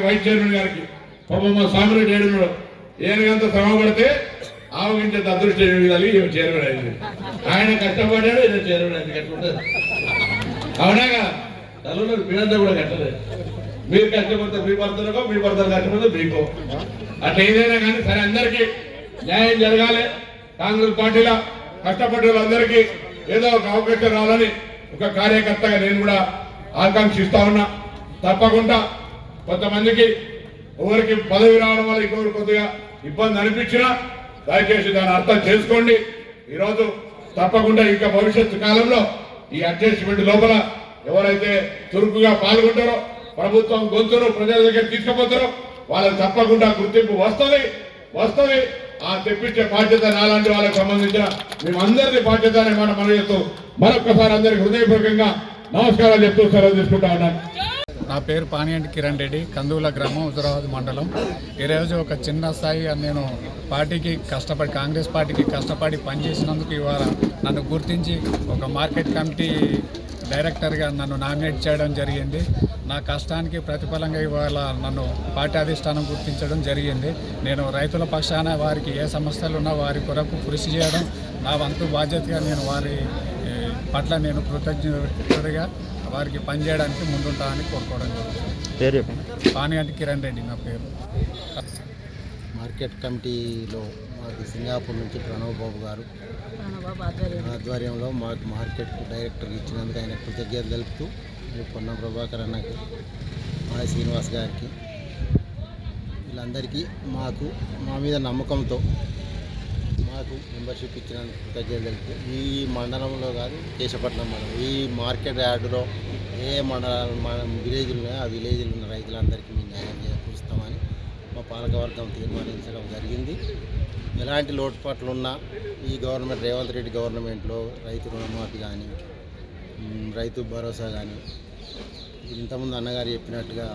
Vice chairman గారికి పాపం మా సామిరెడ్డి ఏడున్నాడు ఏనుగంత శ్రమ పడితే ఆవగించేంత అదృష్టం కలిగి చైర్మన్ అయింది. ఆయన కష్టపడ్డాడు, ఈయన చైర్మన్ అయింది. కట్టుకుంటుంది అవునాగా తల్లులో మీరంతా కూడా కట్టలేదు. మీరు కష్టపడితే మీ భర్తలకో, మీ భర్తలు కష్టపడితే మీకో, అట్లా ఏదైనా కానీ సరే అందరికీ న్యాయం జరగాలి. కాంగ్రెస్ పార్టీలో కష్టపడ్డ వాళ్ళందరికీ ఏదో ఒక అవకాశం రావాలని ఒక కార్యకర్తగా నేను కూడా ఆకాంక్షిస్తా ఉన్నా. తప్పకుండా కొంతమందికి ఎవరికి పదవి రావడం వల్ల ఇంకొకరు కొద్దిగా ఇబ్బంది అనిపించినా దయచేసి దాన్ని అర్థం చేసుకోండి. ఈరోజు తప్పకుండా ఇంకా భవిష్యత్తు కాలంలో ఈ అడ్జస్ట్మెంట్ లోపల ఎవరైతే చురుకుగా పాల్గొంటారో, ప్రభుత్వం గొంతును ప్రజల దగ్గర తీసుకుపోతారో వాళ్ళకి తప్పకుండా గుర్తింపు వస్తుంది. ఆ తెప్పించే బాధ్యత నాలాంటి వాళ్ళకి సంబంధించిన మేమందరినీ బాధ్యత అనే మాట మనం చెప్తూ మరొకసారి అందరికి హృదయపూర్వకంగా నమస్కారాలు చెప్తూ సెలవు తీసుకుంటా ఉన్నాను. నా పేరు పానియంటి కిరణ్ రెడ్డి, కందువుల గ్రామం, హుజురాబాద్ మండలం. ఈరోజు ఒక చిన్న స్థాయి నేను కాంగ్రెస్ పార్టీకి కష్టపడి పనిచేసినందుకు ఇవాళ నన్ను గుర్తించి ఒక మార్కెట్ కమిటీ డైరెక్టర్గా నన్ను నామినేట్ చేయడం జరిగింది. నా కష్టానికి ప్రతిఫలంగా ఇవాళ నన్ను పార్టీ అధిష్టానం గుర్తించడం జరిగింది. నేను రైతుల పక్షాన వారికి ఏ సమస్యలు ఉన్నా వారి కొరకు కృషి చేయడం నా వంతు బాధ్యతగా నేను వారి పట్ల నేను కృతజ్ఞతగా వారికి పనిచేయడానికి ముందుంటామని కోరుకోవడం జరుగుతుంది. పానియంటి కిరణ్ రెడ్డి నా పేరు. మార్కెట్ కమిటీలో మాకు సింగాపూర్ నుంచి ప్రణవ్ బాబు గారు ఆధ్వర్యంలో మాకు మార్కెట్ డైరెక్టర్ ఇచ్చినందుకు ఆయన కృతజ్ఞతలు తెలుపుతూ పొన్నం ప్రభాకర్ అన్నకి, మా శ్రీనివాస్ గారికి, వీళ్ళందరికీ మా మీద నమ్మకంతో మాకు మెంబర్షిప్ ఇచ్చినందుకు కృతజ్ఞతలు తెలుపుతూ ఈ మండలంలో కాదు కేశపట్నం మండలం ఈ మార్కెట్ యార్డులో ఏ మండలాలు మన విలేజ్లు ఉన్నాయో ఆ విలేజ్లు ఉన్న రైతులందరికీ మేము న్యాయం చేకూరుస్తామని మా పాలకవర్గం తీర్మానించడం జరిగింది. ఎలాంటి లోటుపాట్లు ఉన్నా ఈ గవర్నమెంట్ రేవంత్ రెడ్డి గవర్నమెంట్లో రైతు రుణమాఫీ కానీ, రైతు భరోసా కానీ, ఇంతకుముందు అన్నగారు చెప్పినట్టుగా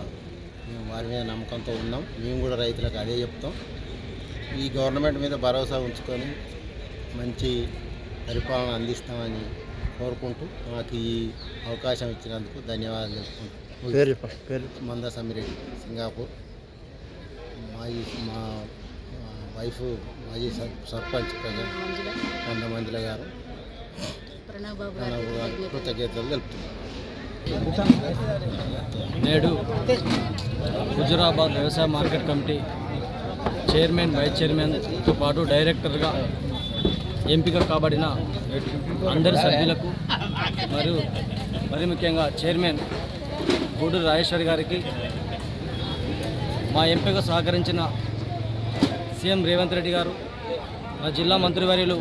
మేము వారి మీద నమ్మకంతో ఉన్నాం. మేము కూడా రైతులకు అదే చెప్తాం. ఈ గవర్నమెంట్ మీద భరోసా ఉంచుకొని మంచి పరిపాలన అందిస్తామని కోరుకుంటూ మాకు ఈ అవకాశం ఇచ్చినందుకు ధన్యవాదాలు తెలుపుకుంటూ మందా సమిరెడ్డి, సింగాపూర్. మా వైఫ్ మాజీ సర్పంచ్ మందమంజుల గారు కృతజ్ఞతలు తెలుపుతున్నారు. నేడు హుజురాబాద్ వ్యవసాయ మార్కెట్ కమిటీ చైర్మన్, వైస్ చైర్మన్తో పాటు డైరెక్టర్గా ఎంపిక కాబడిన అందరి సభ్యులకు మరియు మరి ముఖ్యంగా చైర్మన్ గూడూరు రాజేశ్వరి గారికి, మా ఎంపిక సహకరించిన సీఎం రేవంత్ రెడ్డి గారు, మా జిల్లా మంత్రివర్యులు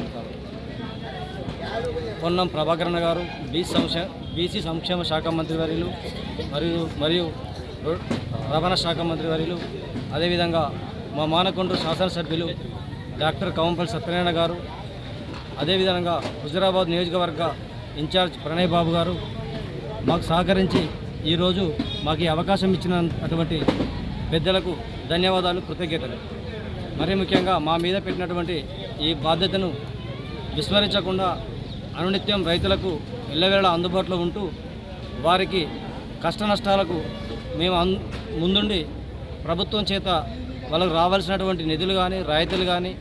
పొన్నం ప్రభాకరణ గారు, బీసీ సంక్షేమ శాఖ మంత్రివర్యులు మరియు రవాణా శాఖ మంత్రివర్యులు, అదేవిధంగా మా మానకొండ శాసనసభ్యులు డాక్టర్ కవంపల్లి సత్యనారాయణ గారు, అదేవిధంగా హుజురాబాద్ నియోజకవర్గ ఇన్ఛార్జ్ ప్రణయ్ బాబు గారు మాకు సహకరించి ఈరోజు మాకు ఈ అవకాశం ఇచ్చినటువంటి పెద్దలకు ధన్యవాదాలు, కృతజ్ఞతలు. మరీ ముఖ్యంగా మా మీద పెట్టినటువంటి ఈ బాధ్యతను విస్మరించకుండా అనునిత్యం రైతులకు ఎల్లవేళ అందుబాటులో ఉంటూ వారికి కష్ట నష్టాలకు మేము ముందుండి ప్రభుత్వం చేత వాళ్ళకు రావాల్సినటువంటి నిధులు కానీ, రాయితీలు కానీ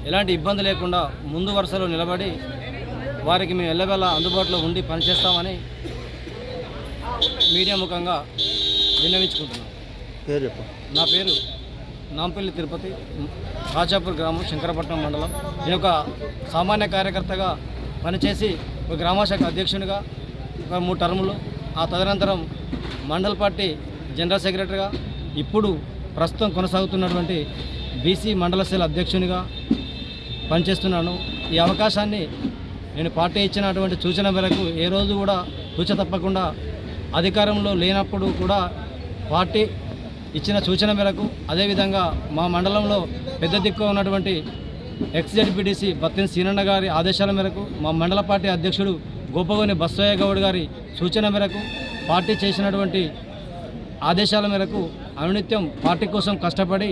ఎలాంటి ఇబ్బంది లేకుండా ముందు వరుసలో నిలబడి వారికి మేము ఎల్లవేళ అందుబాటులో ఉండి పనిచేస్తామని మీడియా ముఖంగా విన్నవించుకుంటున్నాం. నా పేరు నాంపల్లి తిరుపతి, కాచాపూర్ గ్రామం, శంకరపట్నం మండలం. నేను ఒక సామాన్య కార్యకర్తగా పనిచేసి ఒక గ్రామశాఖ అధ్యక్షునిగా ఒక 3 టర్ములు, ఆ తదనంతరం మండల పార్టీ జనరల్ సెక్రటరీగా, ఇప్పుడు ప్రస్తుతం కొనసాగుతున్నటువంటి బీసీ మండల సెల్ అధ్యక్షునిగా పనిచేస్తున్నాను. ఈ అవకాశాన్ని నేను పార్టీ ఇచ్చినటువంటి సూచన మేరకు ఏ రోజు కూడా తూచ తప్పకుండా అధికారంలో లేనప్పుడు కూడా పార్టీ ఇచ్చిన సూచన మేరకు, అదేవిధంగా మా మండలంలో పెద్ద దిక్కు ఉన్నటువంటి ఎక్స్జెడ్పీటీసీ బత్తిన సీనన్న గారి ఆదేశాల మేరకు, మా మండల పార్టీ అధ్యక్షుడు గోపగోని బస్సయ్య గౌడ్ గారి సూచన మేరకు, పార్టీ చేసినటువంటి ఆదేశాల మేరకు అనునిత్యం పార్టీ కోసం కష్టపడి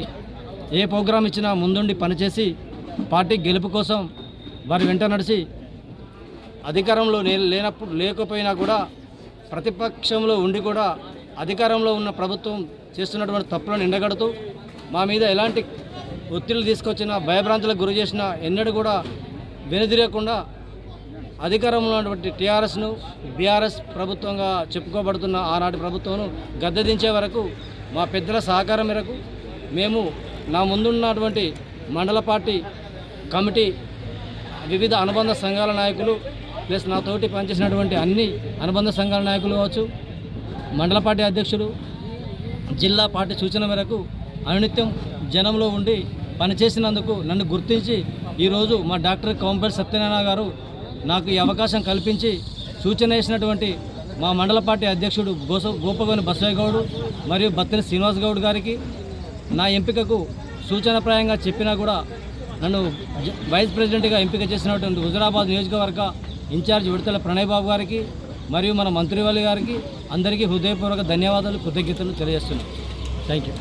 ఏ ప్రోగ్రాం ఇచ్చినా ముందుండి పనిచేసి పార్టీ గెలుపు కోసం వారి వెంట నడిచి అధికారంలో లేకపోయినా కూడా ప్రతిపక్షంలో ఉండి కూడా అధికారంలో ఉన్న ప్రభుత్వం చేస్తున్నటువంటి తప్పులను ఎండగడుతూ మా మీద ఎలాంటి ఒత్తిళ్లు తీసుకొచ్చినా భయభ్రాంతులకు గురి చేసినా ఎన్నడూ కూడా వెనుదిరగకుండా అధికారంలో ఉన్నటువంటి టీఆర్ఎస్ను బీఆర్ఎస్ ప్రభుత్వంగా చెప్పుకోబడుతున్న ఆనాటి ప్రభుత్వం గద్దెదించే వరకు మా పెద్దల సహకారం మేరకు మేము నా ముందున్నటువంటి మండల పార్టీ కమిటీ వివిధ అనుబంధ సంఘాల నాయకులు ప్లస్ నాతోటి పనిచేసినటువంటి అన్ని అనుబంధ సంఘాల నాయకులు కావచ్చు, మండల పార్టీ అధ్యక్షుడు, జిల్లా పార్టీ సూచన మేరకు అనునిత్యం జనంలో ఉండి పనిచేసినందుకు నన్ను గుర్తించి ఈరోజు మా డాక్టర్ కౌంపల్లి సత్యనారాయణ గారు నాకు ఈ అవకాశం కల్పించి సూచన వేసినటువంటి మా మండల పార్టీ అధ్యక్షుడు గోపగోని బసయ్య గౌడ్ మరియు బత్తిని శ్రీనివాస్ గౌడ్ గారికి నా ఎంపికకు సూచనప్రాయంగా చెప్పినా కూడా నన్ను వైస్ ప్రెసిడెంట్గా ఎంపిక చేసినటువంటి హుజురాబాద్ నియోజకవర్గ ఇన్ఛార్జ్ విడతల ప్రణయ్ బాబు గారికి మరియు మన మంత్రివర్యులు గారికి అందరికీ హృదయపూర్వక ధన్యవాదాలు, కృతజ్ఞతలు తెలియజేస్తున్నాను. Thank you.